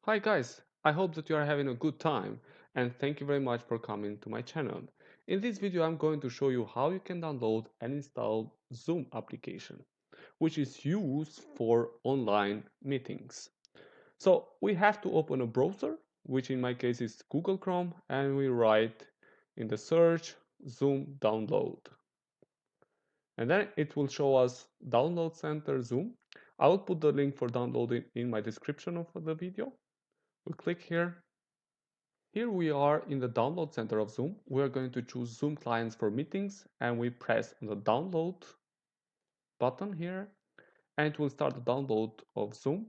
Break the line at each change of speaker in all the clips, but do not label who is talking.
Hi guys, I hope that you are having a good time and thank you very much for coming to my channel. In this video I'm going to show you how you can download and install Zoom application, which is used for online meetings. So we have to open a browser, which in my case is Google Chrome, and we write in the search Zoom download. And then it will show us Download Center Zoom. I will put the link for downloading in my description of the video. We click here. Here we are in the download center of Zoom. We are going to choose Zoom clients for meetings and we press on the download button here and it will start the download of Zoom.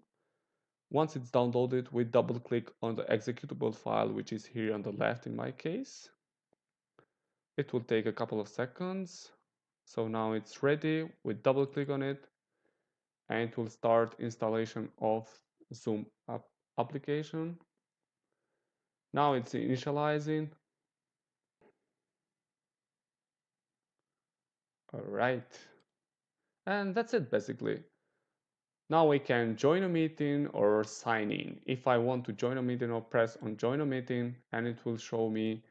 Once it's downloaded, we double click on the executable file, which is here on the left in my case. It will take a couple of seconds. So now it's ready. We double click on it and it will start installation of Zoom application. Now it's initializing. All right. And that's it basically. Now we can join a meeting or sign in. If I want to join a meeting, I'll press on join a meeting and it will show me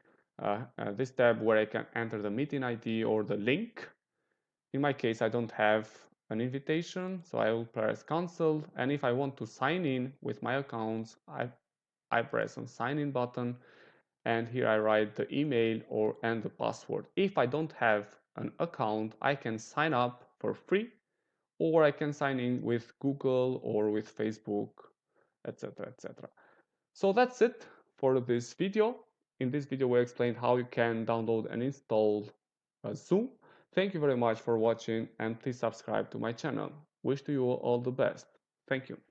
this tab where I can enter the meeting ID or the link. In my case, I don't have an invitation, so I will press cancel. And if I want to sign in with my accounts, I press on sign in button and here I write the email and the password. If I don't have an account, I can sign up for free or I can sign in with Google or with Facebook, etc. etc. So that's it for this video. In this video, we explained how you can download and install Zoom. Thank you very much for watching and please subscribe to my channel. Wish to you all the best. Thank you.